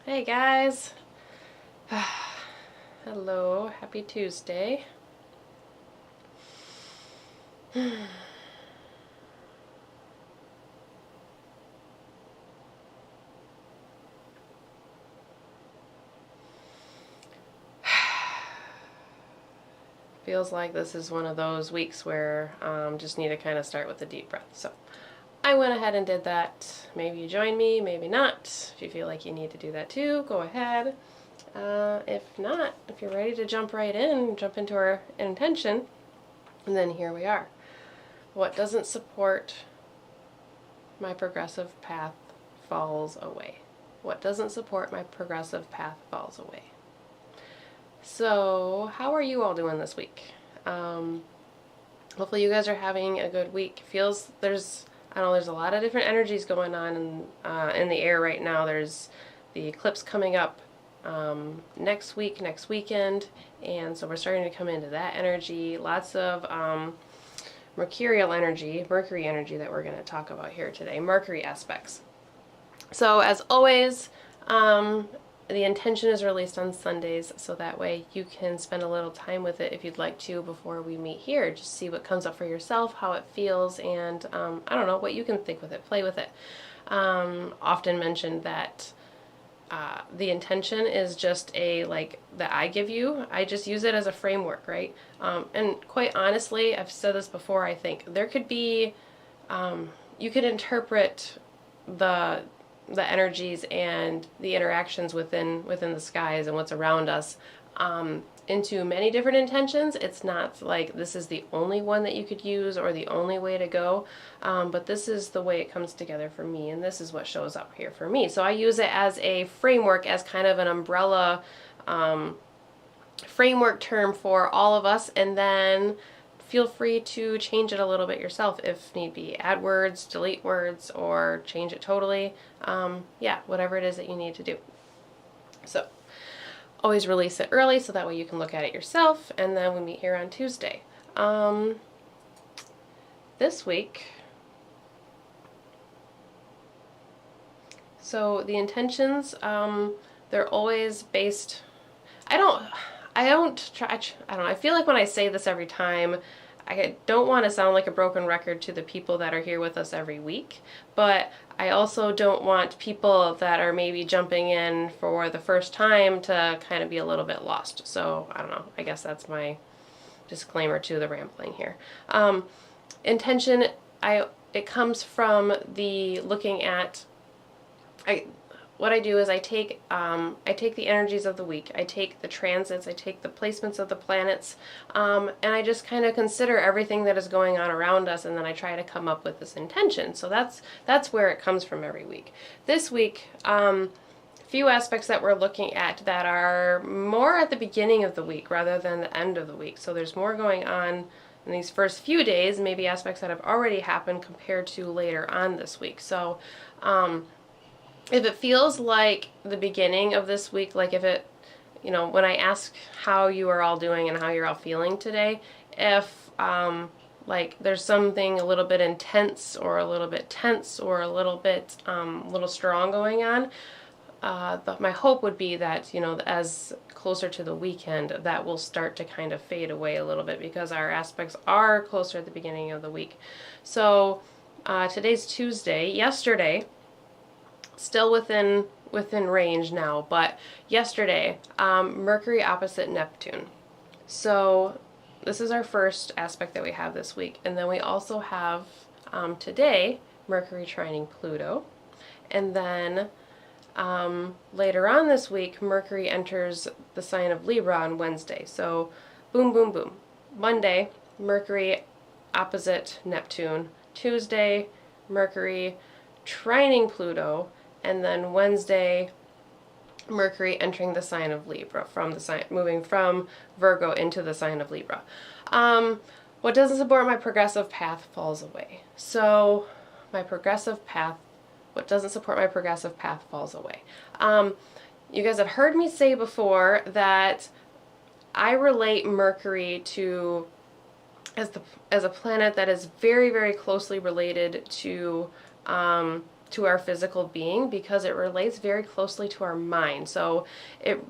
Hey guys. Hello, happy Tuesday. Feels like this is one of those weeks where just need to kind of start with a deep breath. So I went ahead and did that. Maybe you join me, maybe not. If you feel like you need to do that too, go ahead. If not, if you're ready to jump right in, jump into our intention, and then here we are. What doesn't support my progressive path falls away. What doesn't support my progressive path falls away. So, how are you all doing this week? Hopefully you guys are having a good week. Feels there's a lot of different energies going on in the air right now. There's the eclipse coming up next weekend, and so we're starting to come into that energy. Lots of Mercury energy that we're going to talk about here today. Mercury aspects. So as always, the intention is released on Sundays, so that way you can spend a little time with it if you'd like to before we meet here. Just see what comes up for yourself, how it feels, and I don't know, what you can think with it, play with it. Often mentioned that the intention is just that I give you. I just use it as a framework, right? And quite honestly, I've said this before, I think there could be, you could interpret the energies and the interactions within the skies and what's around us into many different intentions. It's not like this is the only one that you could use or the only way to go, but this is the way it comes together for me, and this is what shows up here for me. So I use it as a framework, as kind of an umbrella framework term for all of us, and then feel free to change it a little bit yourself if need be. Add words, delete words, or change it totally. Yeah, whatever it is that you need to do. So always release it early so that way you can look at it yourself, and then we meet here on Tuesday. This week, so the intentions, they're always based, I feel like when I say this every time, I don't want to sound like a broken record to the people that are here with us every week, but I also don't want people that are maybe jumping in for the first time to kind of be a little bit lost. So, I don't know, I guess that's my disclaimer to the rambling here. Intention, it comes from the looking at, what I do is I take the energies of the week, I take the transits, I take the placements of the planets, and I just kind of consider everything that is going on around us, and then I try to come up with this intention. So that's where it comes from every week. This week, few aspects that we're looking at that are more at the beginning of the week rather than the end of the week. So there's more going on in these first few days, maybe aspects that have already happened compared to later on this week. So if it feels like the beginning of this week, like if it, when I ask how you are all doing and how you're all feeling today, if like there's something a little bit intense or a little bit tense or a little bit little strong going on, my hope would be that, as closer to the weekend, that will start to kind of fade away a little bit because our aspects are closer at the beginning of the week. So today's Tuesday. Yesterday, still within range now, but yesterday, Mercury opposite Neptune. So this is our first aspect that we have this week, and then we also have today Mercury trining Pluto, and then later on this week Mercury enters the sign of Libra on Wednesday. So boom, boom, boom. Monday, Mercury opposite Neptune. Tuesday, Mercury trining Pluto. And then Wednesday, Mercury entering the sign of Libra, moving from Virgo into the sign of Libra. What doesn't support my progressive path falls away. So what doesn't support my progressive path falls away. You guys have heard me say before that I relate Mercury to as a planet that is very, very closely related to to our physical being because it relates very closely to our mind. So it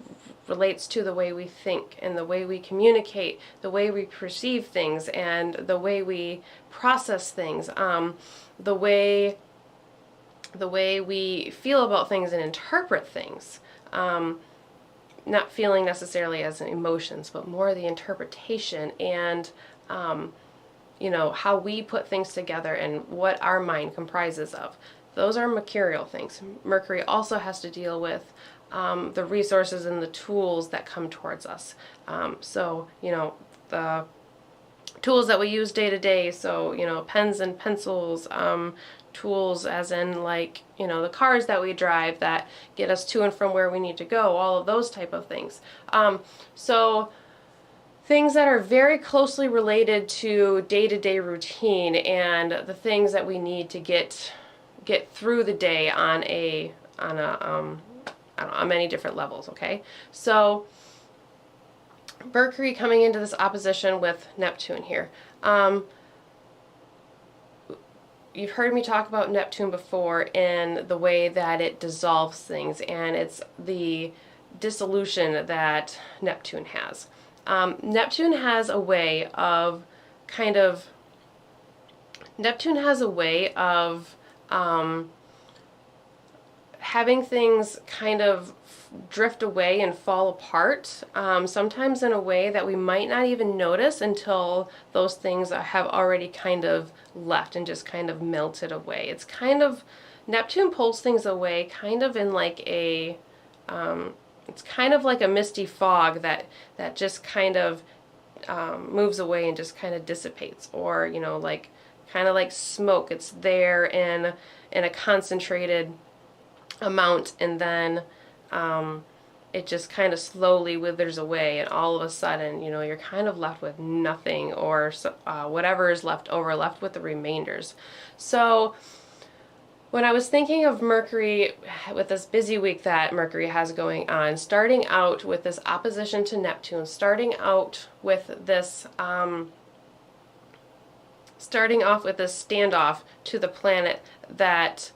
relates to the way we think and the way we communicate, the way we perceive things, and the way we process things, the way we feel about things and interpret things. Not feeling necessarily as emotions, but more the interpretation and how we put things together and what our mind comprises of. Those are mercurial things. Mercury also has to deal with the resources and the tools that come towards us. So, the tools that we use day to day, so, pens and pencils, tools as in the cars that we drive that get us to and from where we need to go, all of those type of things. So things that are very closely related to day-to-day routine and the things that we need to get through the day on many different levels, okay? So Mercury coming into this opposition with Neptune here. You've heard me talk about Neptune before in the way that it dissolves things, and it's the dissolution that Neptune has. Neptune has a way of having things kind of drift away and fall apart, sometimes in a way that we might not even notice until those things have already kind of left and just kind of melted away. It's Neptune pulls things away kind of in it's kind of like a misty fog that just kind of moves away and just kind of dissipates, or kind of like smoke. It's there in a concentrated amount, and then it just kind of slowly withers away, and all of a sudden, you're kind of left with nothing, or whatever is left over, left with the remainders. So when I was thinking of Mercury, with this busy week that Mercury has going on, starting out with this opposition to Neptune, starting off with this standoff to the planet that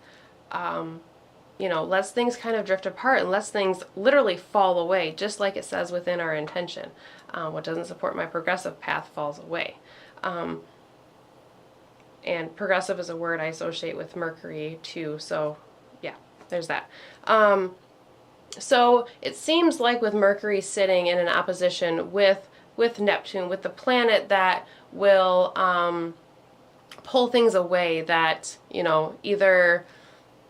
lets things kind of drift apart and lets things literally fall away, just like it says within our intention. What doesn't support my progressive path falls away. And progressive is a word I associate with Mercury too, so yeah, there's that. So it seems like with Mercury sitting in an opposition with Neptune, with the planet that will pull things away, that either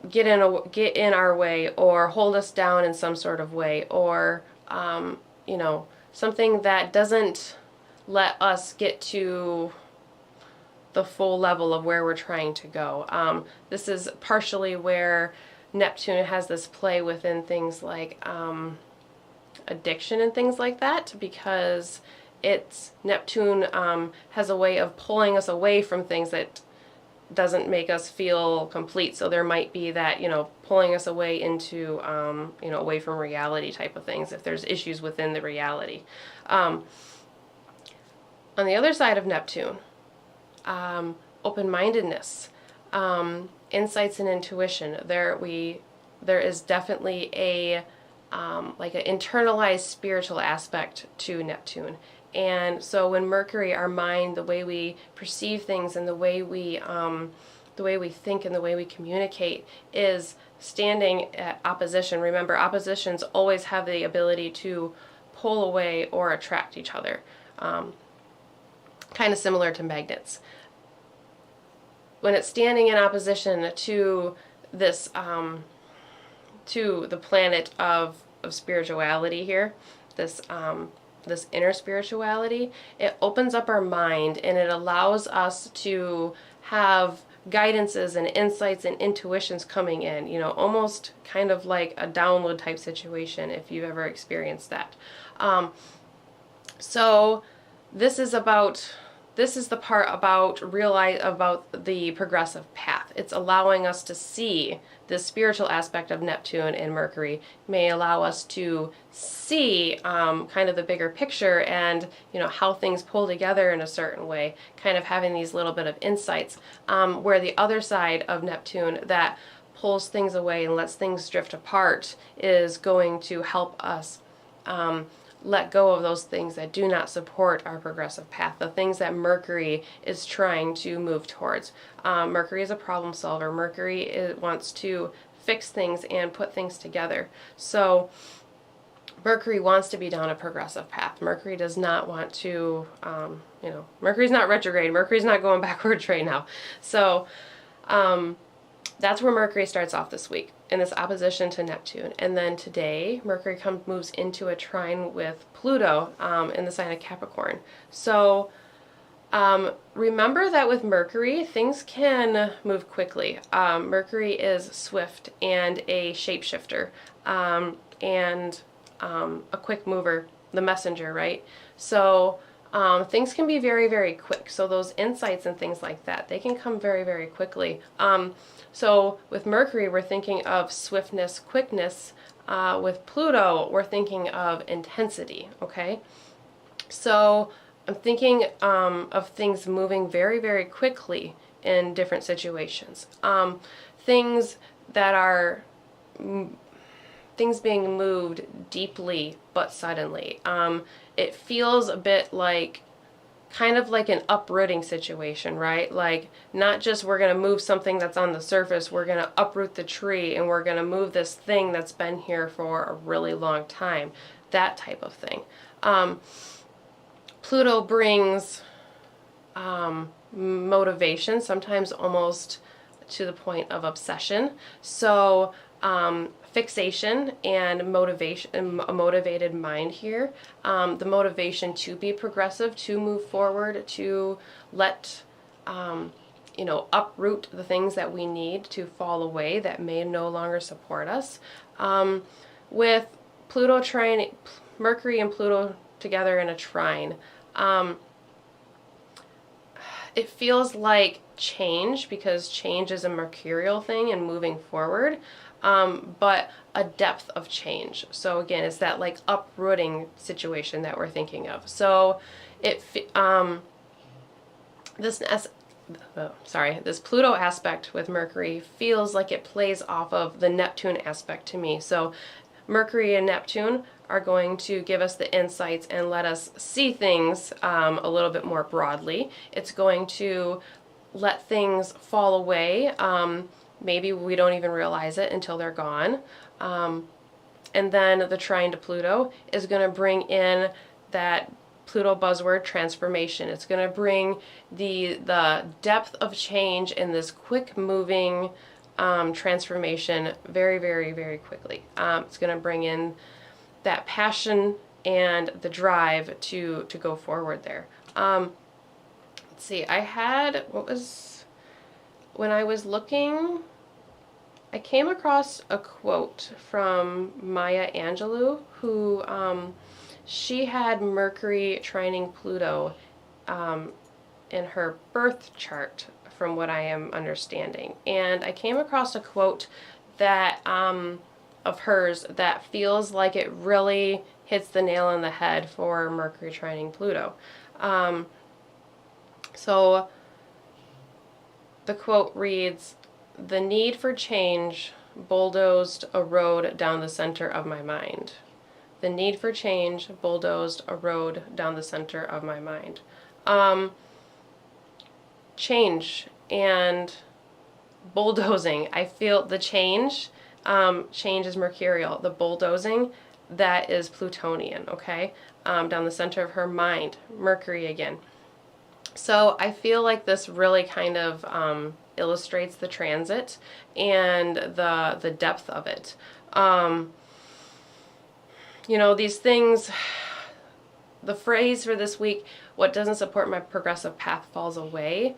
get in our way or hold us down in some sort of way, or something that doesn't let us get to the full level of where we're trying to go. This is partially where Neptune has this play within things like addiction and things like that, because Neptune has a way of pulling us away from things that doesn't make us feel complete. So there might be that, pulling us away into, away from reality type of things, if there's issues within the reality. On the other side of Neptune, open-mindedness, insights and intuition. There is definitely an internalized spiritual aspect to Neptune. And so when Mercury, our mind, the way we perceive things and the way we think and the way we communicate is standing at opposition. Remember, oppositions always have the ability to pull away or attract each other, kind of similar to magnets. When it's standing in opposition to this, to the planet of spirituality here, this inner spirituality, it opens up our mind and it allows us to have guidances and insights and intuitions coming in, almost kind of like a download type situation, if you've ever experienced that. So this is the part about about the progressive path. It's allowing us to see the spiritual aspect of Neptune and Mercury, may allow us to see kind of the bigger picture and how things pull together in a certain way, kind of having these little bit of insights, where the other side of Neptune that pulls things away and lets things drift apart is going to help us let go of those things that do not support our progressive path, the things that Mercury is trying to move towards. Mercury is a problem solver. Mercury wants to fix things and put things together. So Mercury wants to be down a progressive path. Mercury does not want to, Mercury's not retrograde. Mercury's not going backwards right now. So that's where Mercury starts off this week, in this opposition to Neptune. And then today, Mercury moves into a trine with Pluto in the sign of Capricorn. So remember that with Mercury, things can move quickly. Mercury is swift and a shapeshifter and a quick mover, the messenger, right? So things can be very, very quick. So those insights and things like that, they can come very, very quickly. So with Mercury, we're thinking of swiftness, quickness. With Pluto, we're thinking of intensity, okay? So I'm thinking of things moving very, very quickly in different situations. Things that are things being moved deeply but suddenly. It feels a bit like kind of like an uprooting situation, right? Like not just we're going to move something that's on the surface, we're going to uproot the tree and we're going to move this thing that's been here for a really long time. That type of thing. Pluto brings motivation, sometimes almost to the point of obsession. So fixation and motivation, a motivated mind here. The motivation to be progressive, to move forward, to let, uproot the things that we need to fall away that may no longer support us. With Pluto trine, Mercury and Pluto together in a trine, it feels like change, because change is a mercurial thing and moving forward, but a depth of change. So again, it's that like uprooting situation that we're thinking of. So this Pluto aspect with Mercury feels like it plays off of the Neptune aspect to me. So Mercury and Neptune are going to give us the insights and let us see things a little bit more broadly. It's going to let things fall away. Maybe we don't even realize it until they're gone. And then the trine to Pluto is going to bring in that Pluto buzzword, transformation. It's going to bring the depth of change in this quick moving transformation very, very, very quickly. It's going to bring in that passion and the drive to go forward there. Let's see, when I was looking, I came across a quote from Maya Angelou, who she had Mercury trining Pluto in her birth chart, from what I am understanding. And I came across a quote that of hers that feels like it really hits the nail on the head for Mercury trining Pluto. So the quote reads, "The need for change bulldozed a road down the center of my mind." The need for change bulldozed a road down the center of my mind. Change and bulldozing. I feel the change is mercurial. The bulldozing, that is Plutonian, okay? Down the center of her mind, Mercury again. So I feel like this really kind of illustrates the transit and the depth of it. These things, the phrase for this week, what doesn't support my progressive path falls away.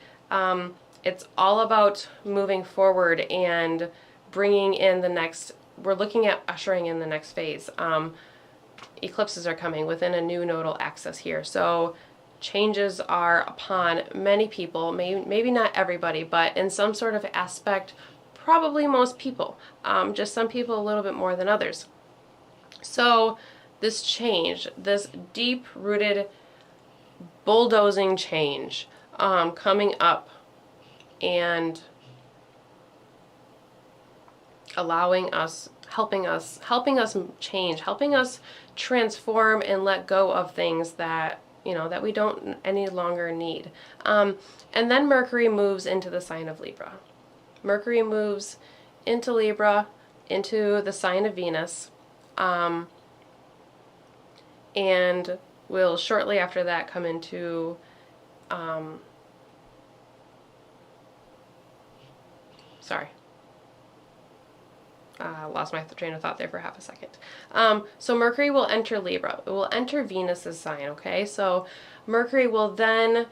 It's all about moving forward and bringing in the next, we're looking at ushering in the next phase. Eclipses are coming within a new nodal axis here. So changes are upon many people, maybe not everybody, but in some sort of aspect, probably most people. Just some people a little bit more than others. So this change, this deep-rooted bulldozing change coming up, and allowing us, helping us change, helping us transform and let go of things that, you know, that we don't any longer need. And then Mercury moves into the sign of Libra. Mercury moves into Libra, into the sign of Venus, and will shortly after that come into lost my train of thought there for half a second. So Mercury will enter Libra. It will enter Venus's sign, okay? So Mercury will then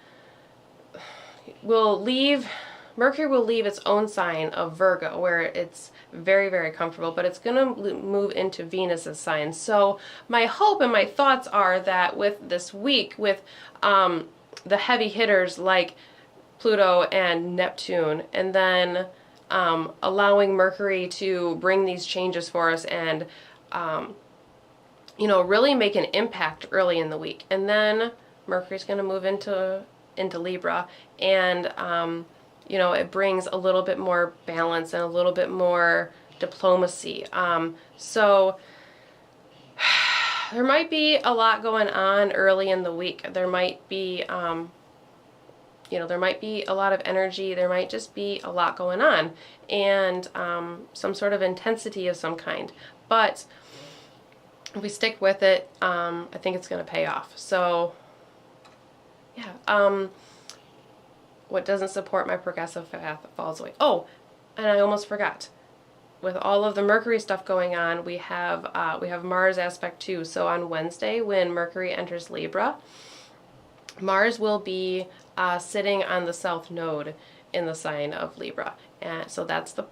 Mercury will leave its own sign of Virgo, where it's very, very comfortable, but it's going to move into Venus's sign. So my hope and my thoughts are that with this week, with the heavy hitters like Pluto and Neptune, and then allowing Mercury to bring these changes for us and, you know, really make an impact early in the week. And then Mercury's going to move into Libra, and you know, it brings a little bit more balance and a little bit more diplomacy. So there might be a lot going on early in the week. There might be, you know, there might be a lot of energy. There might just be a lot going on, and some sort of intensity of some kind. But if we stick with it, I think it's going to pay off. So, yeah. What doesn't support my progressive path falls away. Oh, and I almost forgot. With all of the Mercury stuff going on, we have Mars aspect too. So on Wednesday, when Mercury enters Libra, Mars will be sitting on the south node in the sign of Libra, and so that's the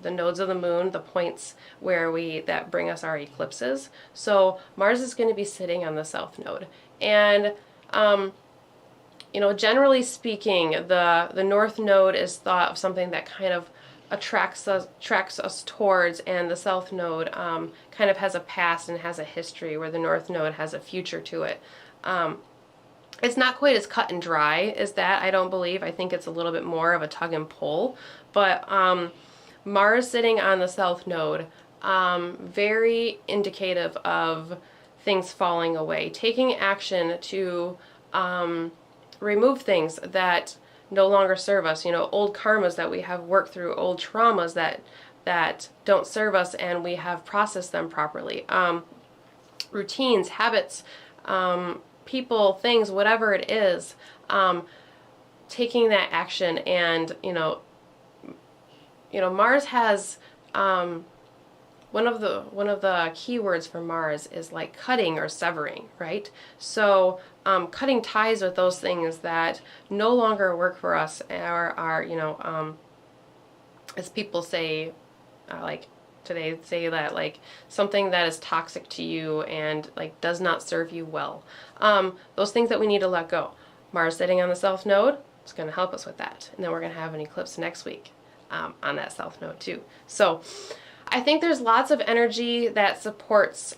nodes of the moon, the points that bring us our eclipses. So Mars is going to be sitting on the south node, and you know, generally speaking, the north node is thought of something that kind of attracts us towards, and the south node kind of has a past and has a history, where the north node has a future to it. It's not quite as cut and dry as that, I don't believe. I think it's a little bit more of a tug and pull. But Mars sitting on the south node, very indicative of things falling away, taking action to remove things that no longer serve us, you know, old karmas that we have worked through, old traumas that don't serve us, and we have processed them properly. Routines, habits, people, things, whatever it is, taking that action. And you know, Mars has one of the key words for Mars is like cutting or severing, right? So cutting ties with those things that no longer work for us, or are, you know, as people say, like today, say that like something that is toxic to you and like does not serve you well. Those things that we need to let go. Mars sitting on the south node, it's going to help us with that. And then we're going to have an eclipse next week on that south node too. So I think there's lots of energy that supports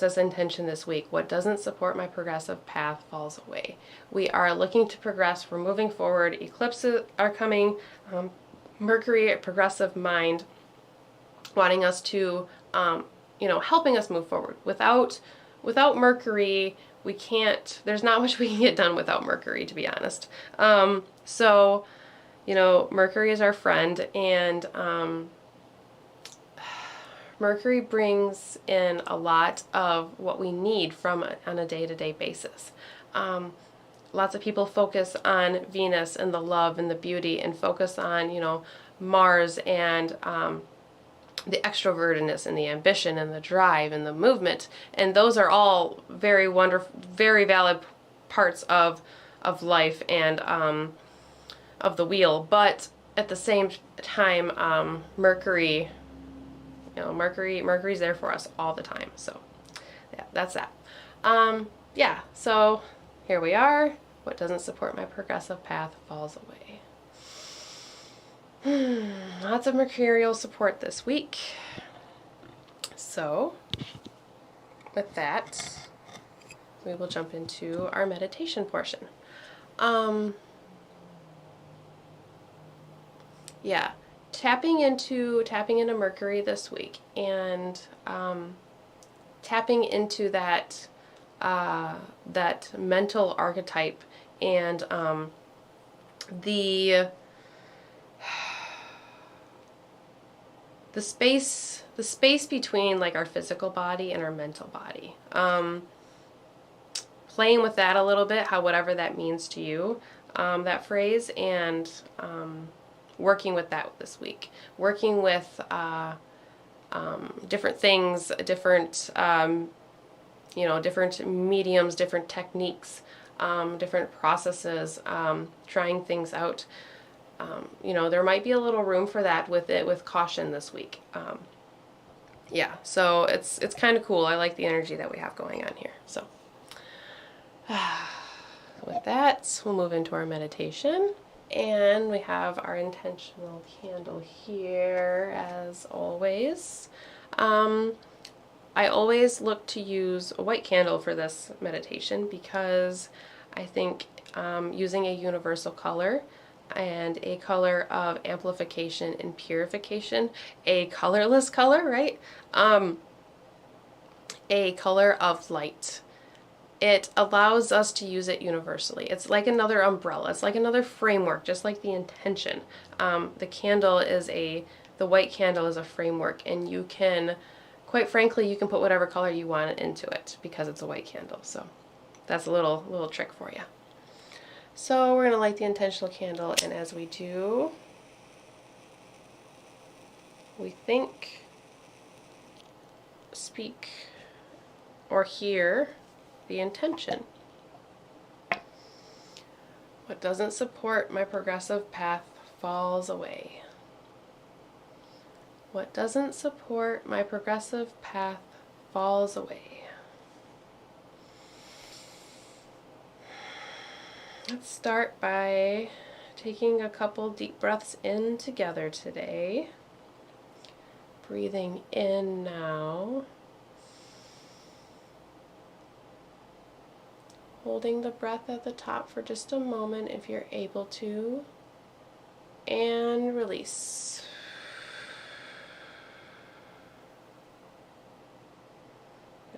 this intention this week. What doesn't support my progressive path falls away. We are looking to progress. We're moving forward. Eclipses are coming. Mercury, a progressive mind, wanting us to, you know, helping us move forward. Without Mercury, we can't. There's not much we can get done without Mercury, to be honest. So, you know, Mercury is our friend, and Mercury brings in a lot of what we need on a day-to-day basis. Lots of people focus on Venus and the love and the beauty, and focus on, you know, Mars and the extrovertedness and the ambition and the drive and the movement. And those are all very wonderful, very valid parts of life and of the wheel. But at the same time, Mercury, you know, Mercury's there for us all the time. So yeah, that's that. Yeah, so here we are. What doesn't support my progressive path falls away. Lots of mercurial support this week. So with that, we will jump into our meditation portion. Yeah, tapping into Mercury this week, and tapping into that mental archetype, and the space between like our physical body and our mental body. Playing with that a little bit, whatever that means to you, that phrase, and working with that this week. Working with different things, different different mediums, different techniques, different processes, trying things out. There might be a little room for that with caution this week. Yeah, so it's kind of cool. I like the energy that we have going on here. So with that, we'll move into our meditation. And we have our intentional candle here, as always. I always look to use a white candle for this meditation because I think using a universal color and a color of amplification and purification, a colorless color, right? A color of light. It allows us to use it universally. It's like another umbrella. It's like another framework, just like the intention. The white candle is a framework, and you can, quite frankly, you can put whatever color you want into it because it's a white candle. So that's a little trick for you. So we're going to light the intentional candle, and as we do, we think, speak, or hear the intention. What doesn't support my progressive path falls away. What doesn't support my progressive path falls away. Let's start by taking a couple deep breaths in together today. Breathing in now. Holding the breath at the top for just a moment if you're able to. And release.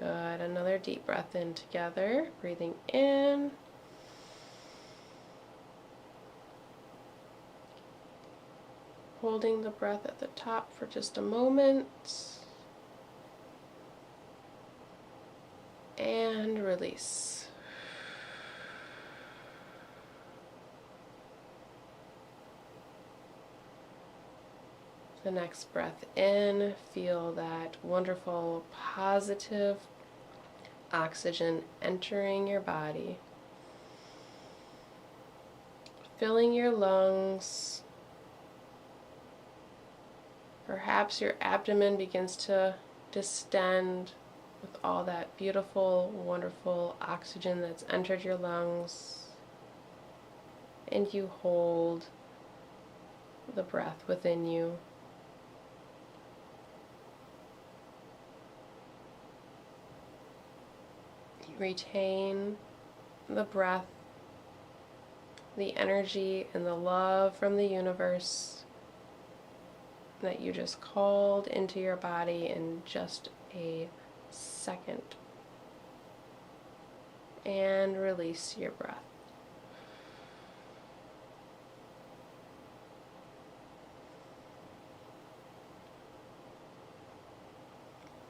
Good. Another deep breath in together. Breathing in. Holding the breath at the top for just a moment. And release. The next breath in, feel that wonderful positive oxygen entering your body, filling your lungs. Perhaps your abdomen begins to distend with all that beautiful, wonderful oxygen that's entered your lungs, and you hold the breath within you. Retain the breath, the energy, and the love from the universe that you just called into your body in just a second. And release your breath.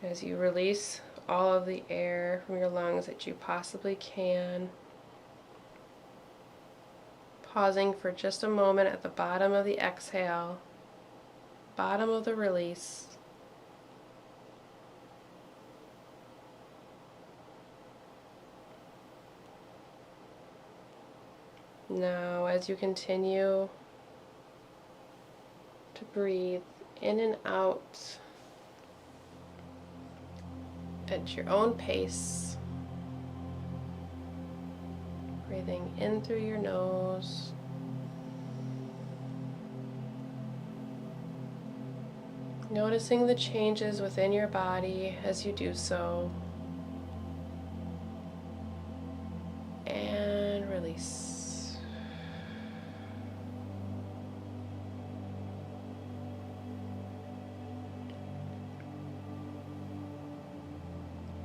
As you release all of the air from your lungs that you possibly can, pausing for just a moment at the bottom of the exhale, bottom of the release. Now, as you continue to breathe in and out at your own pace, breathing in through your nose, noticing the changes within your body as you do so, and release.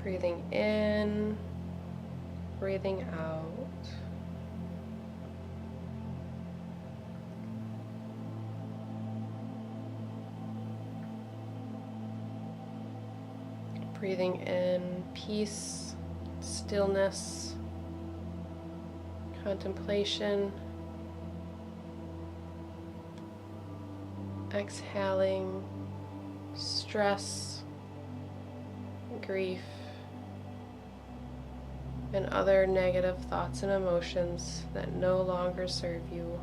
Breathing in, breathing out. Breathing in peace, stillness, contemplation. Exhaling stress, grief, and other negative thoughts and emotions that no longer serve you.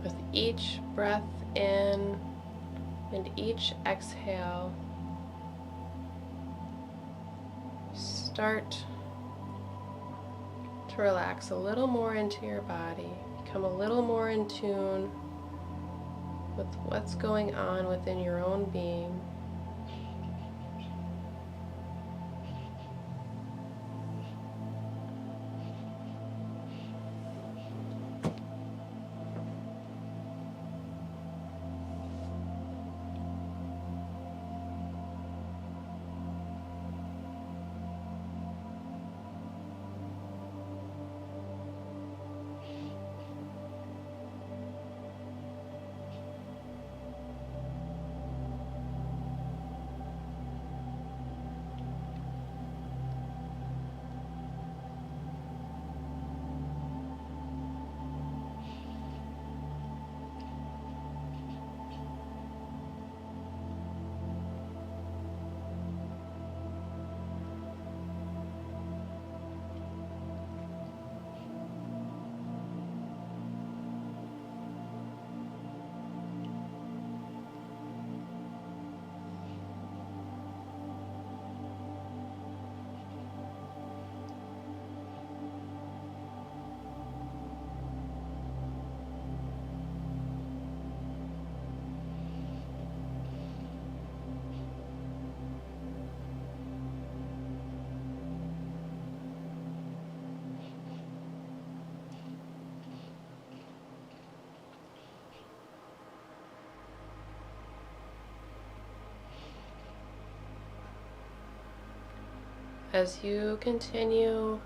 With each breath in and each exhale, start to relax a little more into your body, become a little more in tune with what's going on within your own being. As you continue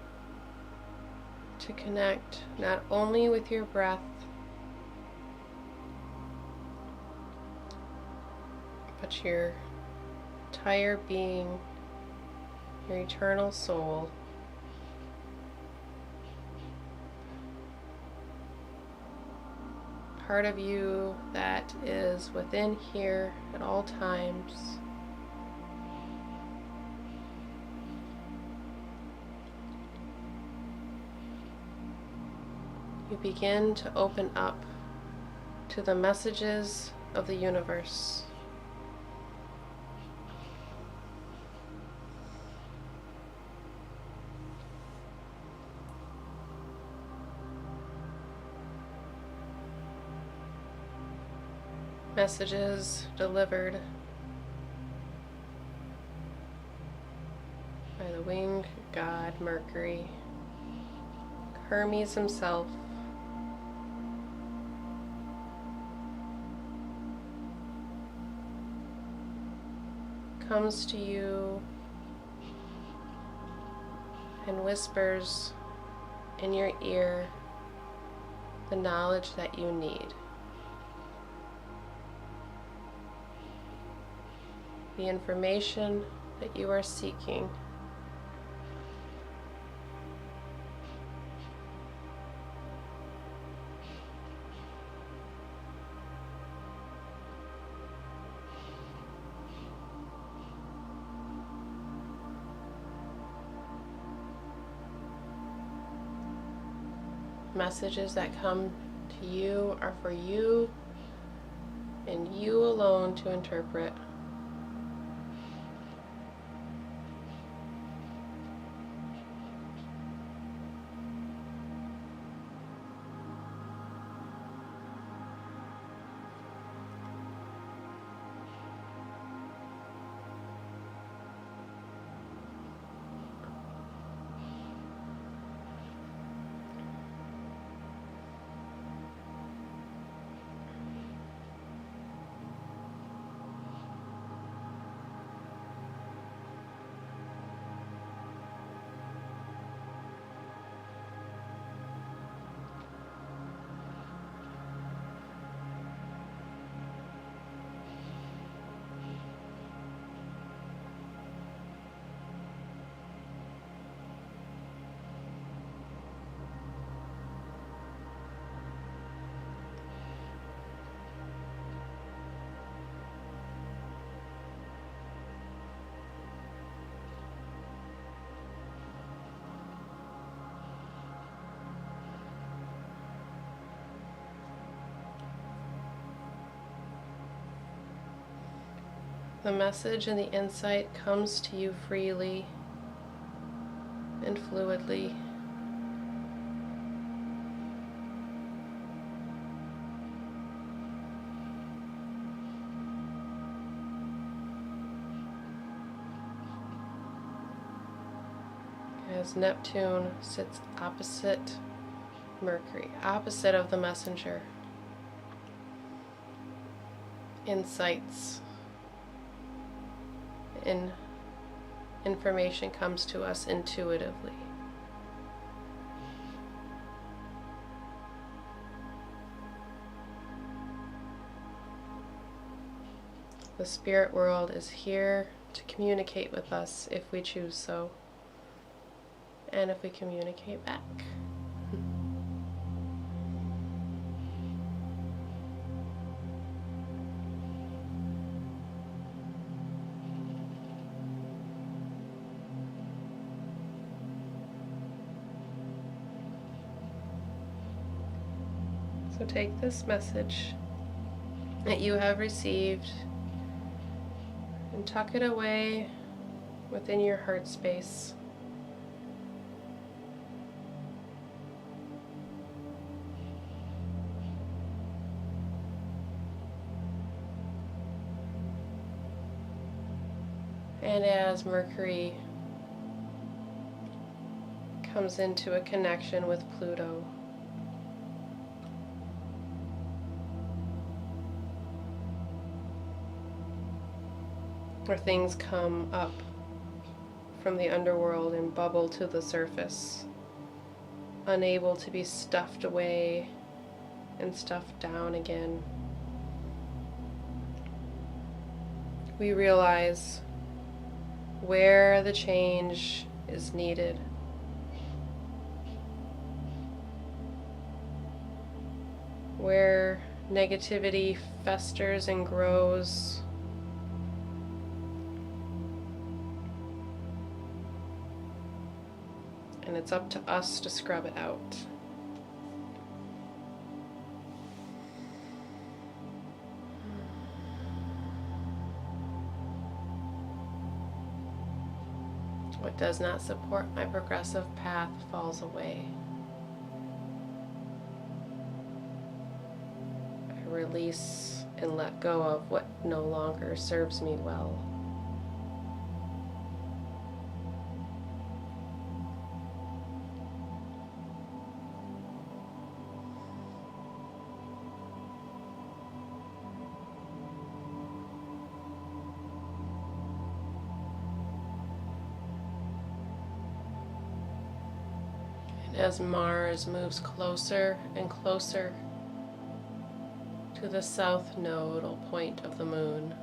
to connect not only with your breath, but your entire being, your eternal soul, part of you that is within here at all times. You begin to open up to the messages of the universe. Messages delivered by the winged god Mercury, Hermes himself. Comes to you and whispers in your ear the knowledge that you need. The information that you are seeking. Messages that come to you are for you and you alone to interpret. The message and the insight comes to you freely and fluidly. As Neptune sits opposite Mercury, opposite of the messenger. Insights and information comes to us intuitively. The spirit world is here to communicate with us if we choose so, and if we communicate back. So take this message that you have received and tuck it away within your heart space. And as Mercury comes into a connection with Pluto, where things come up from the underworld and bubble to the surface, unable to be stuffed away and stuffed down again, we realize where the change is needed. Where negativity festers and grows. And it's up to us to scrub it out. What does not support my progressive path falls away. I release and let go of what no longer serves me well. As Mars moves closer and closer to the south nodal point of the moon,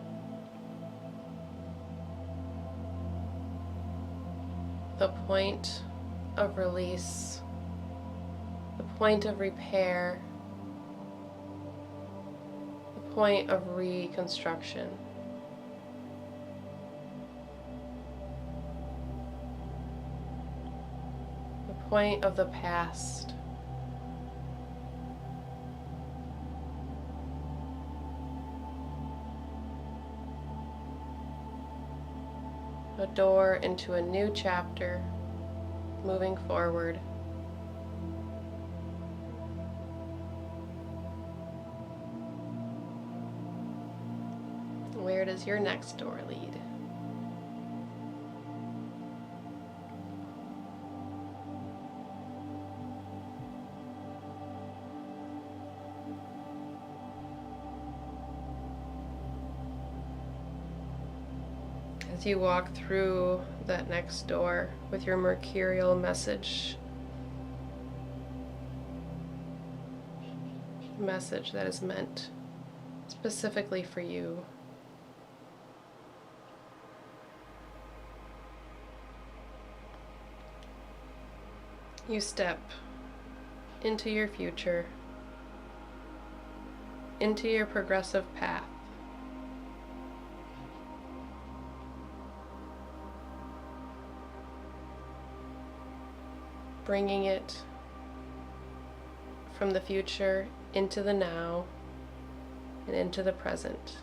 the point of release, the point of repair, the point of reconstruction. Point of the past a door into a new chapter, moving forward. Where does your next door lead? As you walk through that next door with your mercurial message that is meant specifically for you, you step into your future, into your progressive path. Bringing it from the future into the now and into the present.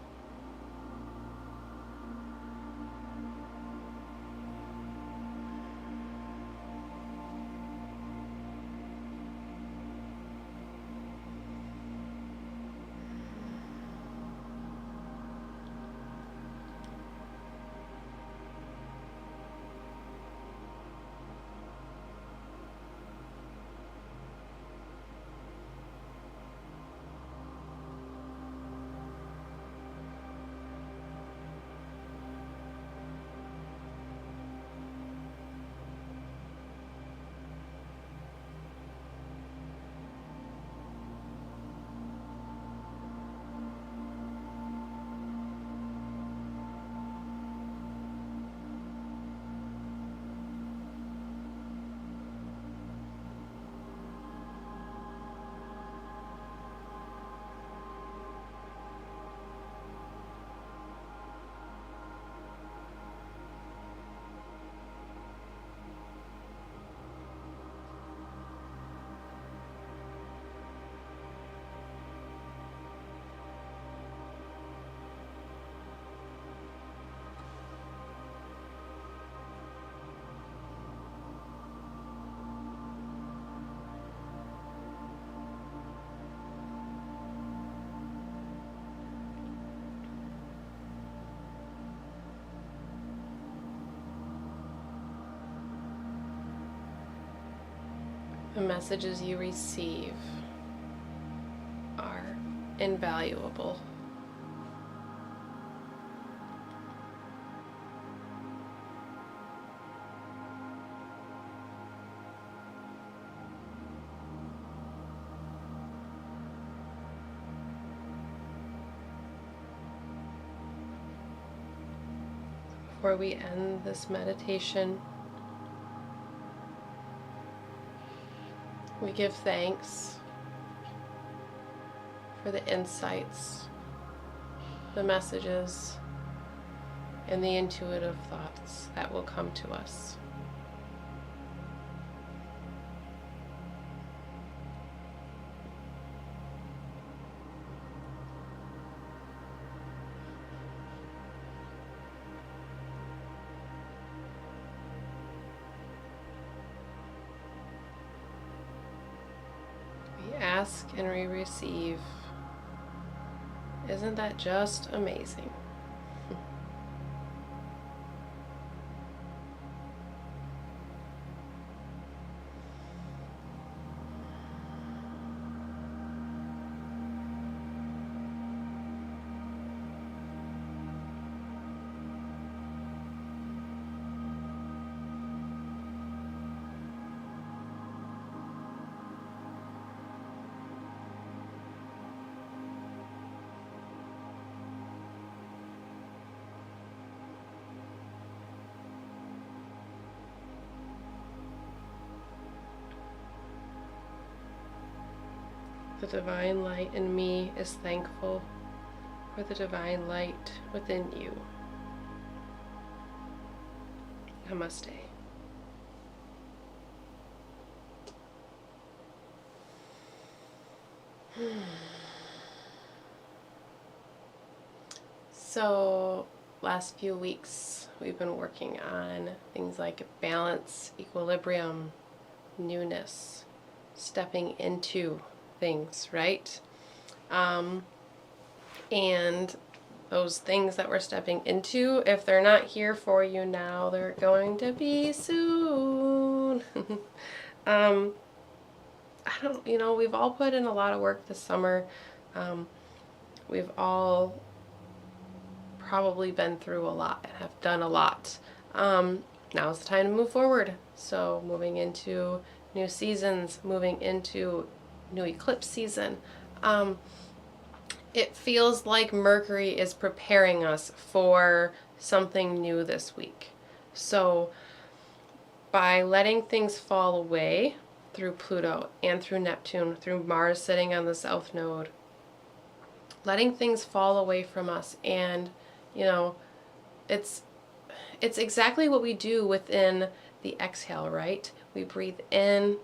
The messages you receive are invaluable. Before we end this meditation, we give thanks for the insights, the messages, and the intuitive thoughts that will come to us. We ask and we receive. Isn't that just amazing? The divine light in me is thankful for the divine light within you. Namaste. So last few weeks we've been working on things like balance, equilibrium, newness, stepping into things, right? And those things that we're stepping into, if they're not here for you now, they're going to be soon. We've all put in a lot of work this summer. We've all probably been through a lot and have done a lot. Now is the time to move forward. So moving into new seasons, moving into new eclipse season. It feels like Mercury is preparing us for something new this week. So by letting things fall away through Pluto and through Neptune, through Mars sitting on the south node, letting things fall away from us, and it's exactly what we do within the exhale, right? We breathe in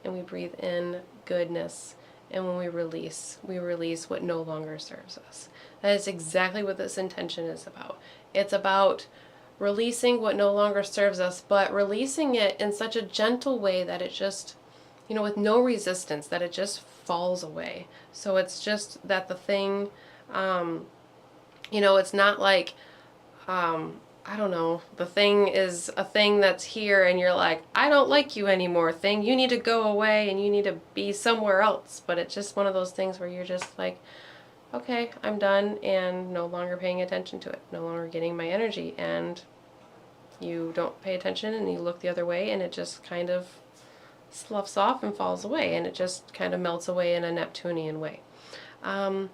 and we breathe in goodness, and when we release what no longer serves us. That is exactly what this intention is about. It's about releasing what no longer serves us, but releasing it in such a gentle way that it just, with no resistance, that it just falls away. So it's just that the thing, it's not like, I don't know, the thing is a thing that's here and you're like, I don't like you anymore, thing. You need to go away and you need to be somewhere else. But it's just one of those things where you're just like, okay, I'm done, and no longer paying attention to it, no longer getting my energy. And you don't pay attention and you look the other way and it just kind of sloughs off and falls away, and it just kind of melts away in a Neptunian way. So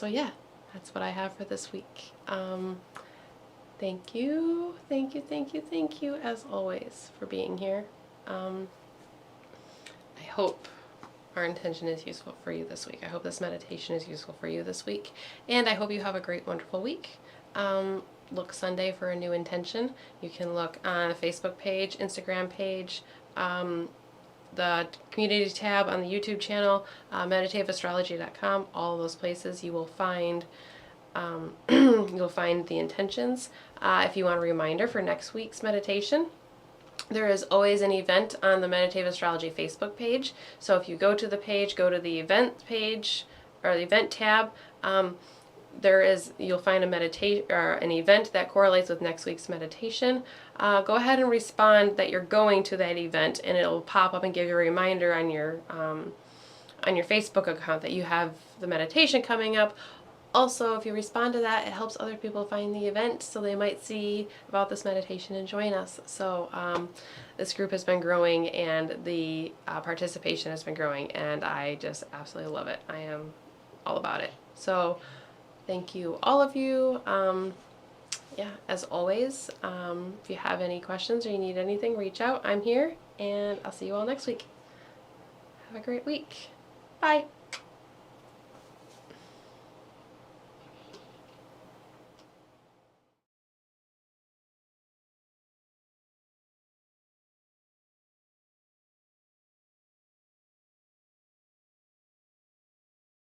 yeah, that's what I have for this week. Thank you, as always, for being here. I hope our intention is useful for you this week. I hope this meditation is useful for you this week. And I hope you have a great, wonderful week. Look Sunday for a new intention. You can look on the Facebook page, Instagram page, the community tab on the YouTube channel, meditativeastrology.com. All of those places you will find the intentions. If you want a reminder for next week's meditation, there is always an event on the Meditative Astrology Facebook page. So if you go to the page, go to the event page or the event tab, you'll find an event that correlates with next week's meditation. Go ahead and respond that you're going to that event, and it'll pop up and give you a reminder on your Facebook account that you have the meditation coming up. Also, if you respond to that, it helps other people find the event, so they might see about this meditation and join us. So this group has been growing, and the participation has been growing, and I just absolutely love it. I am all about it. So thank you, all of you. As always, if you have any questions or you need anything, reach out. I'm here, and I'll see you all next week. Have a great week. Bye.